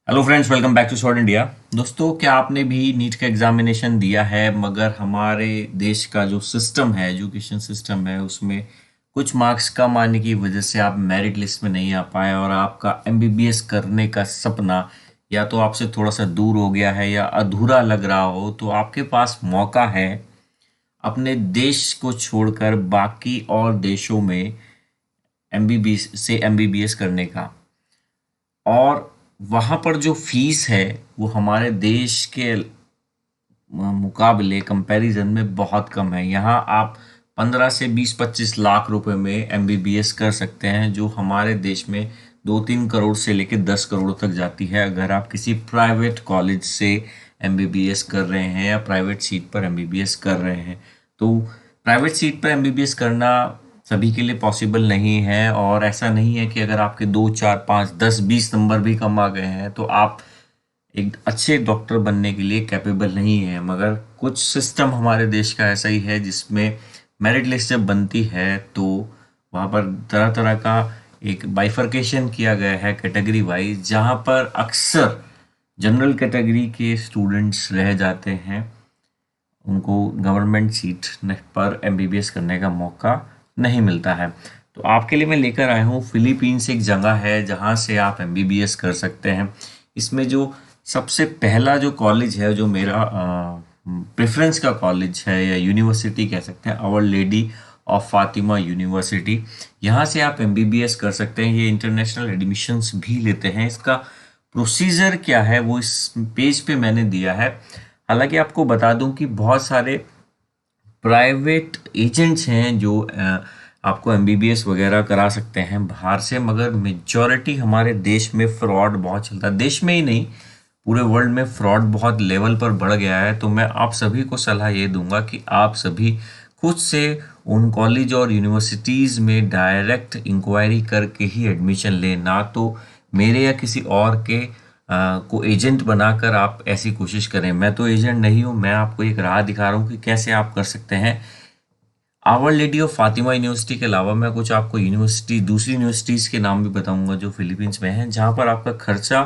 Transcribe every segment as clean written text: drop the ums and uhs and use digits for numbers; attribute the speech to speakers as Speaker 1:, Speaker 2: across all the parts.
Speaker 1: Hello friends, welcome back to short India. दोस्तों, क्या आपने भी नीट का एग्जामिनेशन दिया है मगर हमारे देश का जो सिस्टम है, एजुकेशन सिस्टम है, उसमें कुछ मार्क्स कम आने की वजह से आप मेरिट लिस्ट में नहीं आ पाए और आपका एमबीबीएस करने का सपना या तो आपसे थोड़ा सा दूर हो गया है या अधूरा लग रहा हो, तो आपके पास मौका है अपने देश को छोड़कर बाकी और देशों में एमबीबीएस करने का। और वहाँ पर जो फीस है वो हमारे देश के मुकाबले कंपैरिजन में बहुत कम है। यहाँ आप 15 से 20-25 लाख रुपए में एमबीबीएस कर सकते हैं, जो हमारे देश में 2-3 करोड़ से लेकर 10 करोड़ तक जाती है अगर आप किसी प्राइवेट कॉलेज से एमबीबीएस कर रहे हैं या प्राइवेट सीट पर एमबीबीएस कर रहे हैं। तो प्राइवेट सीट पर एमबीबीएस करना सभी के लिए पॉसिबल नहीं है, और ऐसा नहीं है कि अगर आपके 2, 4, 5, 10, 20 नंबर भी कम आ गए हैं तो आप एक अच्छे डॉक्टर बनने के लिए कैपेबल नहीं है। मगर कुछ सिस्टम हमारे देश का ऐसा ही है जिसमें मेरिट लिस्ट जब बनती है तो वहाँ पर तरह तरह का एक बाइफर्केशन किया गया है कैटेगरी वाइज, जहाँ पर अक्सर जनरल कैटेगरी के स्टूडेंट्स रह जाते हैं। उनको गवर्नमेंट सीट पर एमबीबीएस करने का मौका नहीं मिलता है। तो आपके लिए मैं लेकर आया हूँ, फिलीपींस एक जगह है जहाँ से आप एमबीबीएस कर सकते हैं। इसमें जो सबसे पहला जो कॉलेज है, जो मेरा प्रेफरेंस का कॉलेज है या यूनिवर्सिटी कह सकते हैं, Our Lady of Fatima University, यहाँ से आप एमबीबीएस कर सकते हैं। ये इंटरनेशनल एडमिशन्स भी लेते हैं। इसका प्रोसीजर क्या है वो इस पेज पे मैंने दिया है। हालांकि आपको बता दूं कि बहुत सारे प्राइवेट एजेंट्स हैं जो आपको एमबीबीएस वगैरह करा सकते हैं बाहर से, मगर मेजॉरिटी हमारे देश में फ्रॉड बहुत चलता है। देश में ही नहीं, पूरे वर्ल्ड में फ्रॉड बहुत लेवल पर बढ़ गया है। तो मैं आप सभी को सलाह ये दूंगा कि आप सभी खुद से उन कॉलेज और यूनिवर्सिटीज़ में डायरेक्ट इंक्वायरी करके ही एडमिशन लें, ना तो मेरे या किसी और के को एजेंट बनाकर आप ऐसी कोशिश करें। मैं तो एजेंट नहीं हूँ, मैं आपको एक राह दिखा रहा हूँ कि कैसे आप कर सकते हैं। Our Lady of Fatima University के अलावा मैं कुछ आपको यूनिवर्सिटी, दूसरी यूनिवर्सिटीज़ के नाम भी बताऊंगा जो फिलीपींस में हैं, जहाँ पर आपका खर्चा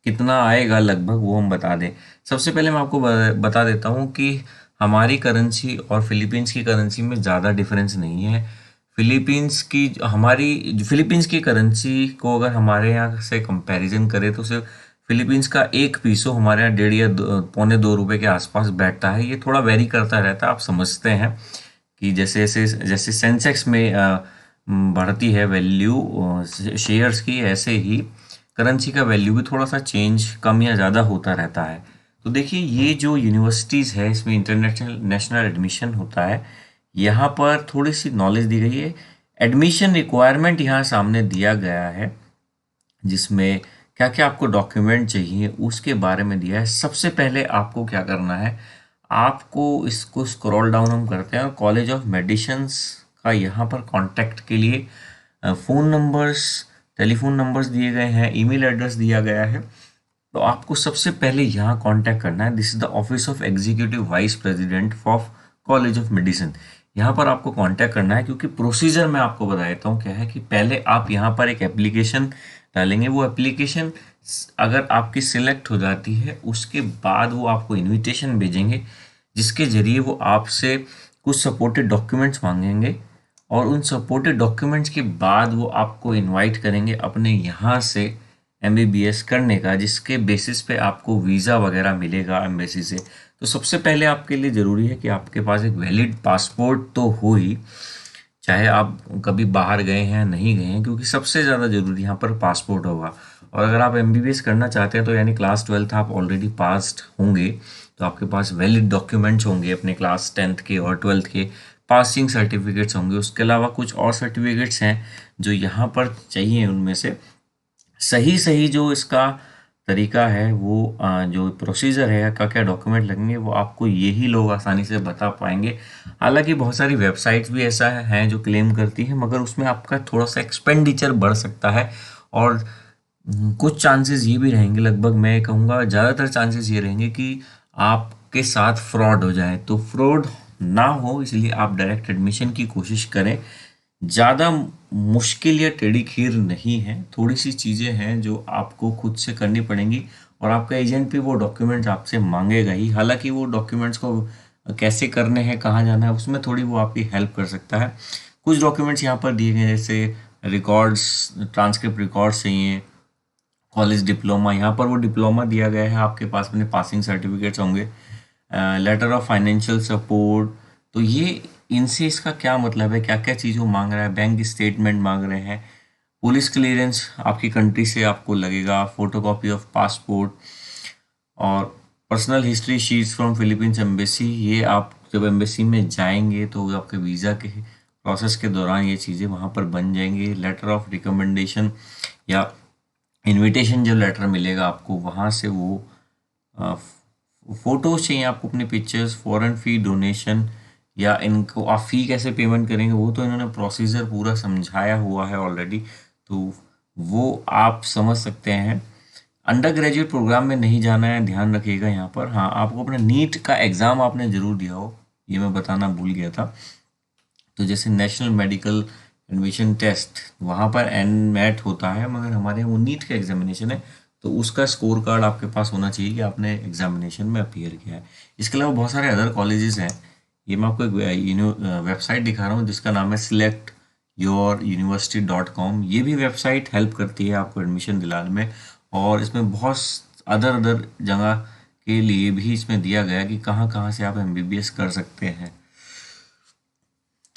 Speaker 1: कितना आएगा लगभग वो हम बता दें। सबसे पहले मैं आपको बता देता हूँ कि हमारी करेंसी और फिलीपींस की करेंसी में ज़्यादा डिफरेंस नहीं है। फिलीपींस की करेंसी को अगर हमारे यहाँ से कंपैरिजन करें तो सिर्फ फिलीपींस का एक पीसो हमारे यहाँ 1.5 या 2 पौने 2 रुपए के आसपास बैठता है। ये थोड़ा वेरी करता रहता है। आप समझते हैं कि जैसे जैसे जैसे सेंसेक्स में बढ़ती है वैल्यू शेयर्स की, ऐसे ही करेंसी का वैल्यू भी थोड़ा सा चेंज कम या ज़्यादा होता रहता है। तो देखिए, ये जो यूनिवर्सिटीज़ है इसमें इंटरनेशनल नेशनल एडमिशन होता है। यहाँ पर थोड़ी सी नॉलेज दी गई है। एडमिशन रिक्वायरमेंट यहाँ सामने दिया गया है, जिसमें क्या क्या आपको डॉक्यूमेंट चाहिए उसके बारे में दिया है। सबसे पहले आपको क्या करना है, आपको इसको स्क्रॉल डाउन हम करते हैं और कॉलेज ऑफ मेडिसिन्स का यहाँ पर कांटेक्ट के लिए फ़ोन नंबर्स, टेलीफोन नंबर्स दिए गए हैं, ईमेल एड्रेस दिया गया है। तो आपको सबसे पहले यहाँ कांटेक्ट करना है। This is the office of executive vice president of college of medicine. यहाँ पर आपको कांटेक्ट करना है, क्योंकि प्रोसीजर मैं आपको बता देता हूँ क्या है कि पहले आप यहाँ पर एक एप्लीकेशन डालेंगे। वो एप्लीकेशन अगर आपकी सिलेक्ट हो जाती है उसके बाद वो आपको इनविटेशन भेजेंगे, जिसके जरिए वो आपसे कुछ सपोर्टेड डॉक्यूमेंट्स मांगेंगे, और उन सपोर्टेड डॉक्यूमेंट्स के बाद वो आपको इनवाइट करेंगे अपने यहाँ से एमबीबीएस करने का, जिसके बेसिस पे आपको वीज़ा वगैरह मिलेगा एम्बेसी से। तो सबसे पहले आपके लिए ज़रूरी है कि आपके पास एक वैलिड पासपोर्ट तो हो ही, चाहे आप कभी बाहर गए हैं नहीं गए हैं, क्योंकि सबसे ज़्यादा ज़रूरी यहाँ पर पासपोर्ट होगा। और अगर आप एमबीबीएस करना चाहते हैं तो यानी क्लास 12th आप ऑलरेडी पास्ड होंगे, तो आपके पास वैलिड डॉक्यूमेंट्स होंगे अपने क्लास 10th के और 12th के, पासिंग सर्टिफिकेट्स होंगे। उसके अलावा कुछ और सर्टिफिकेट्स हैं जो यहाँ पर चाहिए। उनमें से सही सही जो इसका तरीका है, वो जो प्रोसीजर है, क्या क्या डॉक्यूमेंट लगेंगे, वो आपको यही लोग आसानी से बता पाएंगे। हालांकि बहुत सारी वेबसाइट्स भी ऐसा हैं जो क्लेम करती हैं, मगर उसमें आपका थोड़ा सा एक्सपेंडिचर बढ़ सकता है। और कुछ चांसेस ये भी रहेंगे, लगभग मैं कहूँगा ज़्यादातर चांसेस ये रहेंगे कि आपके साथ फ्रॉड हो जाए। तो फ्रॉड ना हो इसलिए आप डायरेक्ट एडमिशन की कोशिश करें। ज़्यादा मुश्किल या टेढ़ी खीर नहीं है, थोड़ी सी चीज़ें हैं जो आपको खुद से करनी पड़ेंगी, और आपका एजेंट भी वो डॉक्यूमेंट्स आपसे मांगेगा ही। हालांकि वो डॉक्यूमेंट्स को कैसे करने हैं, कहाँ जाना है, उसमें थोड़ी वो आपकी हेल्प कर सकता है। कुछ डॉक्यूमेंट्स यहाँ पर दिए गए हैं, जैसे रिकॉर्ड्स, ट्रांसक्रिप्ट रिकॉर्ड्स चाहिए, कॉलेज डिप्लोमा, यहाँ पर वो डिप्लोमा दिया गया है, आपके पास में पासिंग सर्टिफिकेट्स होंगे, लेटर ऑफ फाइनेंशियल सपोर्ट। तो ये इनसे इसका क्या मतलब है, क्या क्या चीज़ वो मांग रहा है, बैंक स्टेटमेंट मांग रहे हैं, पुलिस क्लियरेंस आपकी कंट्री से आपको लगेगा, फोटोकॉपी ऑफ पासपोर्ट, और personal history sheets from Philippines embassy. ये आप जब एम्बेसी में जाएंगे तो आपके वीज़ा के प्रोसेस के दौरान ये चीज़ें वहाँ पर बन जाएंगी। लेटर ऑफ रिकमेंडेशन या इनविटेशन जो लेटर मिलेगा आपको, वहाँ से वो फोटोज चाहिए आपको, अपने पिक्चर्स, फॉरेन फ़ी डोनेशन, या इनको आप फ़ी कैसे पेमेंट करेंगे वो तो इन्होंने प्रोसीजर पूरा समझाया हुआ है ऑलरेडी, तो वो आप समझ सकते हैं। अंडर ग्रेजुएट प्रोग्राम में नहीं जाना है, ध्यान रखिएगा यहाँ पर। हाँ, आपको अपना नीट का एग्ज़ाम आपने ज़रूर दिया हो, ये मैं बताना भूल गया था। तो जैसे नेशनल मेडिकल एडमिशन टेस्ट, वहाँ पर एन मैट होता है, मगर हमारे यहाँ वो नीट का एग्जामिनेशन है, तो उसका स्कोर कार्ड आपके पास होना चाहिए कि आपने एग्जामिनेशन में अपीयर किया है। इसके अलावा बहुत सारे अदर कॉलेजेस हैं। ये मैं आपको एक वेबसाइट दिखा रहा हूँ जिसका नाम है selectyouruniversity.com। ये भी वेबसाइट हेल्प करती है आपको एडमिशन दिलाने में, और इसमें बहुत अदर अदर जगह के लिए भी इसमें दिया गया है कि कहाँ कहाँ से आप एमबीबीएस कर सकते हैं।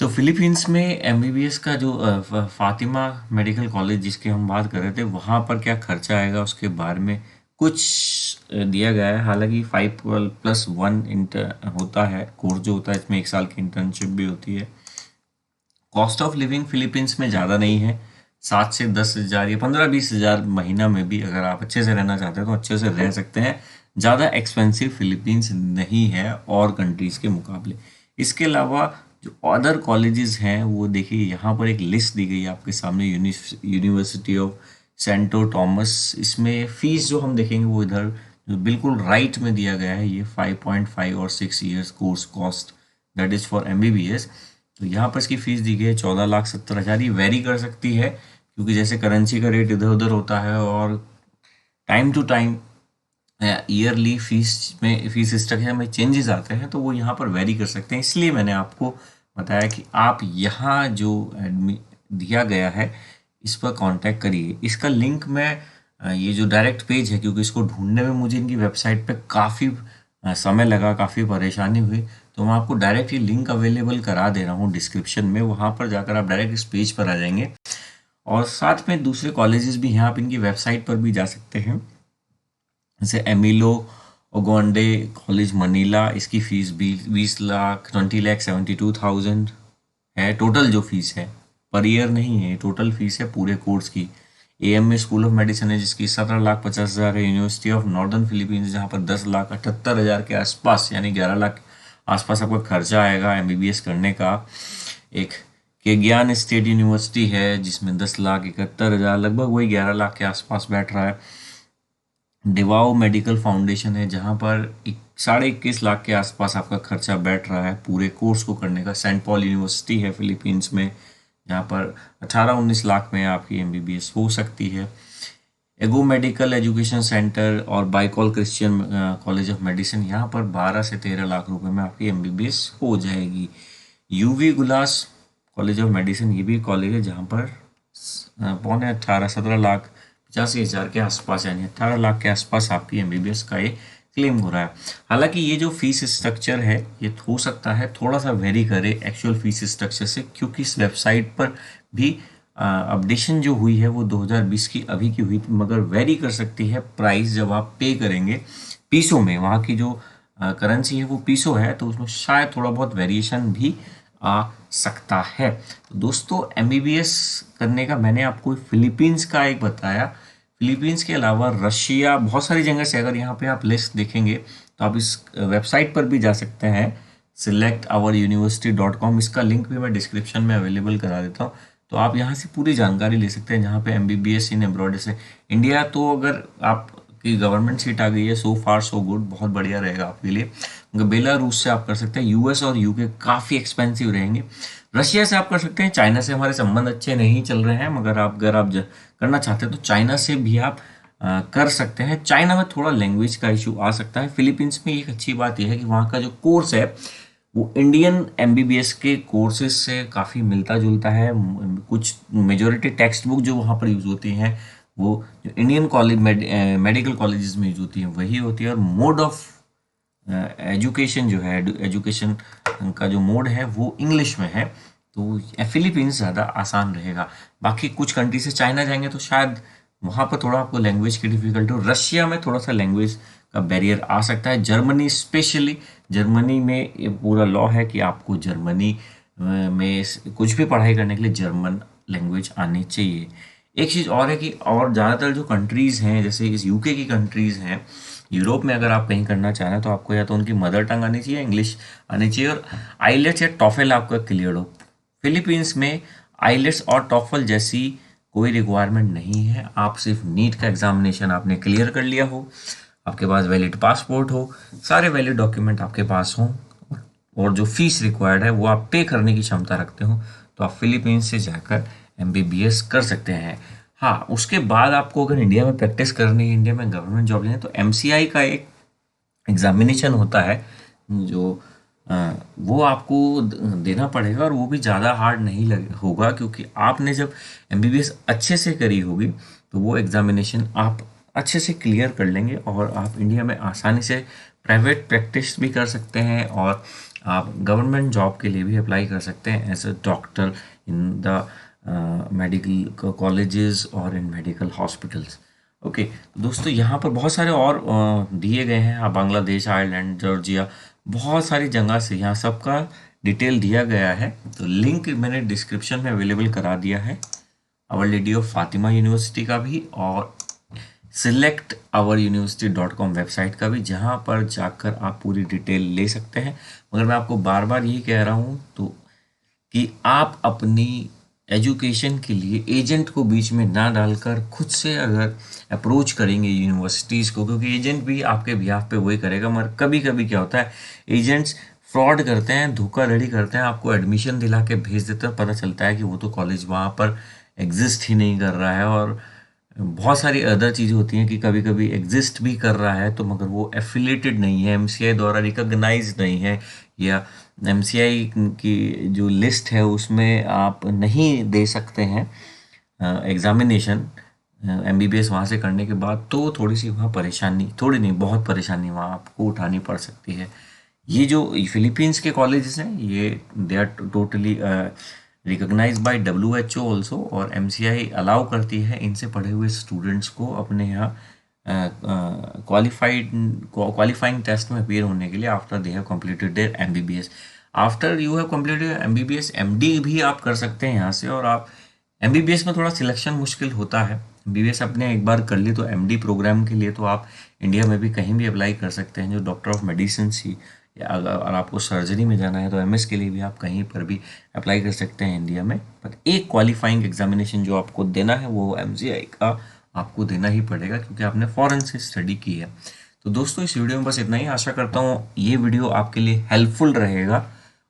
Speaker 1: तो फिलीपींस में एमबीबीएस का जो फातिमा मेडिकल कॉलेज जिसकी हम बात कर रहे थे, वहाँ पर क्या खर्चा आएगा उसके बारे में कुछ दिया गया है। हालांकि 5+1 इंटर होता है कोर्स जो होता है, इसमें 1 साल की इंटर्नशिप भी होती है। कॉस्ट ऑफ लिविंग फिलीपींस में ज़्यादा नहीं है, 7 से 10 हज़ार या 15-20 हज़ार महीना में भी अगर आप अच्छे से रहना चाहते हैं तो अच्छे से रह सकते हैं। ज़्यादा एक्सपेंसिव फिलीपींस नहीं है और कंट्रीज़ के मुकाबले। इसके अलावा जो अदर कॉलेजेस हैं वो देखिए, यहाँ पर एक लिस्ट दी गई है आपके सामने, यूनिवर्सिटी ऑफ सेंटो टॉमस। इसमें फ़ीस जो हम देखेंगे वो इधर जो बिल्कुल राइट में दिया गया है, ये 5.5 और 6 years course cost, that is for MBBS. तो यहाँ पर इसकी फीस दी गई है 14,70,000। ये वेरी कर सकती है क्योंकि जैसे करेंसी का रेट इधर उधर होता है, और time to time yearly fees structure में चेंजेस आते हैं, तो वो यहाँ पर वेरी कर सकते हैं। इसलिए मैंने आपको बताया कि आप यहाँ जो दिया गया है इस पर कांटेक्ट करिए। इसका लिंक मैं ये जो डायरेक्ट पेज है, क्योंकि इसको ढूंढने में मुझे इनकी वेबसाइट पे काफ़ी समय लगा, काफ़ी परेशानी हुई, तो मैं आपको डायरेक्ट ये लिंक अवेलेबल करा दे रहा हूँ डिस्क्रिप्शन में। वहाँ पर जाकर आप डायरेक्ट इस पेज पर आ जाएंगे, और साथ में दूसरे कॉलेजेस भी हैं, आप इनकी वेबसाइट पर भी जा सकते हैं। जैसे एमिलो ओगोंडे कॉलेज मनीला, इसकी फ़ीस 20 लाख 20,72,000 है टोटल जो फीस है, पर ईयर नहीं है, टोटल फीस है पूरे कोर्स की। एएमए स्कूल ऑफ मेडिसिन है जिसकी 17,50,000 है। यूनिवर्सिटी ऑफ नॉर्दर्न फिलीपींस जहाँ पर 10,78,000 के आसपास, यानी 11 लाख आसपास आपका खर्चा आएगा एमबीबीएस करने का। एक के ज्ञान स्टेट यूनिवर्सिटी है जिसमें 10,71,000, लगभग वही 11 लाख के आसपास बैठ रहा है। डिवाओ मेडिकल फाउंडेशन है जहाँ पर 21.5 लाख के आसपास आपका खर्चा बैठ रहा है पूरे कोर्स को करने का। सेंट पॉल यूनिवर्सिटी है फिलीपींस में जहाँ पर 18-19 लाख में आपकी एमबीबीएस हो सकती है। एगो मेडिकल एजुकेशन सेंटर और बाइकॉल क्रिश्चियन कॉलेज ऑफ मेडिसिन, यहाँ पर 12 से 13 लाख रुपए में आपकी एमबीबीएस हो जाएगी। यूवी गुलास कॉलेज ऑफ मेडिसिन, ये भी कॉलेज है जहाँ पर 17 लाख 85,000 के आसपास, यानी 18 लाख के आसपास आपकी एमबीबीएस का ये क्लेम हो रहा है। हालांकि ये जो फीस स्ट्रक्चर है ये हो सकता है थोड़ा सा वेरी करे एक्चुअल फीस स्ट्रक्चर से, क्योंकि इस वेबसाइट पर भी अपडेशन जो हुई है वो 2020 की अभी की हुई थी, मगर वेरी कर सकती है प्राइस जब आप पे करेंगे पीसों में। वहाँ की जो करेंसी है वो पीसो है, तो उसमें शायद थोड़ा बहुत वेरिएशन भी आ सकता है। तो दोस्तों, एमबीबीएस करने का मैंने आपको फिलीपींस का एक बताया। फिलीपींस के अलावा रशिया, बहुत सारी जगह से अगर यहाँ पे आप लिस्ट देखेंगे तो आप इस वेबसाइट पर भी जा सकते हैं, selectouruniversity.com। इसका लिंक भी मैं डिस्क्रिप्शन में अवेलेबल करा देता हूँ, तो आप यहाँ से पूरी जानकारी ले सकते हैं जहाँ पे एमबीबीएस इन एब्रॉड से। इंडिया तो अगर आप कि गवर्नमेंट सीट आ गई है, सो फार सो गुड, बहुत बढ़िया रहेगा आपके लिए। बेलारूस से आप कर सकते हैं, यूएस और यूके काफ़ी एक्सपेंसिव रहेंगे। रशिया से आप कर सकते हैं, चाइना से हमारे संबंध अच्छे नहीं चल रहे हैं, मगर आप अगर आप करना चाहते हैं तो चाइना से भी आप कर सकते हैं। चाइना में थोड़ा लैंग्वेज का इशू आ सकता है। फिलीपींस में एक अच्छी बात यह है कि वहाँ का जो कोर्स है वो इंडियन एमबीबीएस के कोर्सेज से काफ़ी मिलता जुलता है। कुछ मेजोरिटी टेक्स्ट बुक जो वहाँ पर यूज़ होती हैं वो जो इंडियन कॉलेज मेडिकल कॉलेजेस में यूज होती है वही होती है, और मोड ऑफ एजुकेशन जो है, एजुकेशन का जो मोड है वो इंग्लिश में है। तो फिलीपींस ज़्यादा आसान रहेगा। बाकी कुछ कंट्री से चाइना जाएंगे तो शायद वहाँ पर थोड़ा आपको लैंग्वेज की डिफिकल्टी हो। रशिया में थोड़ा सा लैंग्वेज का बैरियर आ सकता है। जर्मनी स्पेशली, जर्मनी में ये पूरा लॉ है कि आपको जर्मनी में कुछ भी पढ़ाई करने के लिए जर्मन लैंग्वेज आनी चाहिए। एक चीज़ और है कि और ज़्यादातर जो कंट्रीज़ हैं, जैसे इस यूके की कंट्रीज़ हैं, यूरोप में अगर आप कहीं करना चाह रहे हैं तो आपको या तो उनकी मदर टंग आनी चाहिए, इंग्लिश आनी चाहिए, और आइलेट्स या टॉफल आपका क्लियर हो। फिलीपींस में आइलेट्स और टॉफल जैसी कोई रिक्वायरमेंट नहीं है। आप सिर्फ नीट का एग्जामिनेशन आपने क्लियर कर लिया हो, आपके पास वैलिड पासपोर्ट हो, सारे वैलिड डॉक्यूमेंट आपके पास हों, और जो फीस रिक्वायर्ड है वो आप पे करने की क्षमता रखते हो, तो आप फिलीपींस से जाकर एमबीबीएस कर सकते हैं। हाँ, उसके बाद आपको अगर इंडिया में प्रैक्टिस करनी है, इंडिया में गवर्नमेंट जॉब लेनी है, तो एमसीआई का एक एग्जामिनेशन होता है जो वो आपको देना पड़ेगा, और वो भी ज़्यादा हार्ड नहीं होगा, क्योंकि आपने जब एमबीबीएस अच्छे से करी होगी तो वो एग्जामिनेशन आप अच्छे से क्लियर कर लेंगे, और आप इंडिया में आसानी से प्राइवेट प्रैक्टिस भी कर सकते हैं, और आप गवर्नमेंट जॉब के लिए भी अप्लाई कर सकते हैं as a doctor in the medical colleges और इन मेडिकल हॉस्पिटल्स। ओके दोस्तों, यहाँ पर बहुत सारे और दिए गए हैं। बांग्लादेश, आयरलैंड, जॉर्जिया, बहुत सारी जगह से यहाँ सबका डिटेल दिया गया है। तो लिंक मैंने डिस्क्रिप्शन में अवेलेबल करा दिया है, Our Lady of Fatima University का भी और selectouruniversity.com वेबसाइट का भी, जहाँ पर जाकर आप पूरी डिटेल ले सकते हैं। मगर मैं आपको बार बार यही कह रहा हूँ तो कि आप अपनी एजुकेशन के लिए एजेंट को बीच में ना डालकर खुद से अगर अप्रोच करेंगे यूनिवर्सिटीज़ को, क्योंकि एजेंट भी आपके बिहाफ पे वही करेगा। मगर कभी कभी क्या होता है, एजेंट्स फ्रॉड करते हैं, धोखाधड़ी करते हैं, आपको एडमिशन दिला के भेज देते हैं, पता चलता है कि वो तो कॉलेज वहाँ पर एग्जिस्ट ही नहीं कर रहा है। और बहुत सारी अदर चीज़ें होती हैं कि कभी कभी एग्जिस्ट भी कर रहा है तो मगर वो एफिलेटेड नहीं है, एमसीआई द्वारा रिकॉग्नाइज नहीं है, या एमसीआई की जो लिस्ट है उसमें आप नहीं दे सकते हैं एग्जामिनेशन एमबीबीएस वहाँ से करने के बाद। तो थोड़ी सी वहाँ परेशानी, थोड़ी नहीं बहुत परेशानी वहाँ आपको उठानी पड़ सकती है। ये जो फिलीपींस के कॉलेजेस हैं ये they are totally recognise by WHO also, और एमसीआई अलाउ करती है इनसे पढ़े हुए स्टूडेंट्स को अपने यहाँ क्वालिफाइंग टेस्ट में अपेयर होने के लिए after they have completed there MBBS. After you have completed MBBS, MD भी आप कर सकते हैं यहाँ से। और आप एमबीबीएस में थोड़ा सिलेक्शन मुश्किल होता है, एमबीबीएस आपने एक बार कर ली तो एमडी प्रोग्राम के लिए तो आप इंडिया में भी कहीं भी अप्लाई कर सकते हैं, जो डॉक्टर ऑफ मेडिसिन ही, या अगर आपको सर्जरी में जाना है तो एमएस के लिए भी आप कहीं पर भी अप्लाई कर सकते हैं इंडिया में। पर एक क्वालिफाइंग एग्जामिनेशन जो आपको देना है वो एमसीआई का आपको देना ही पड़ेगा, क्योंकि आपने फॉरेन से स्टडी की है। तो दोस्तों, इस वीडियो में बस इतना ही। आशा करता हूँ ये वीडियो आपके लिए हेल्पफुल रहेगा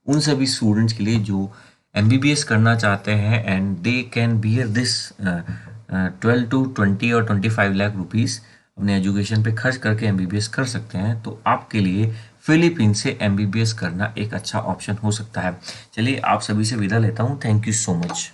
Speaker 1: उन सभी स्टूडेंट्स के लिए जो एमबीबीएस करना चाहते हैं, and they can bear this 12 to 20 और 25 लाख रुपीज़ अपने एजुकेशन पे खर्च करके एमबीबीएस कर सकते हैं। तो आपके लिए फिलीपींस से एमबीबीएस करना एक अच्छा ऑप्शन हो सकता है। चलिए, आप सभी से विदा लेता हूँ। Thank you so much.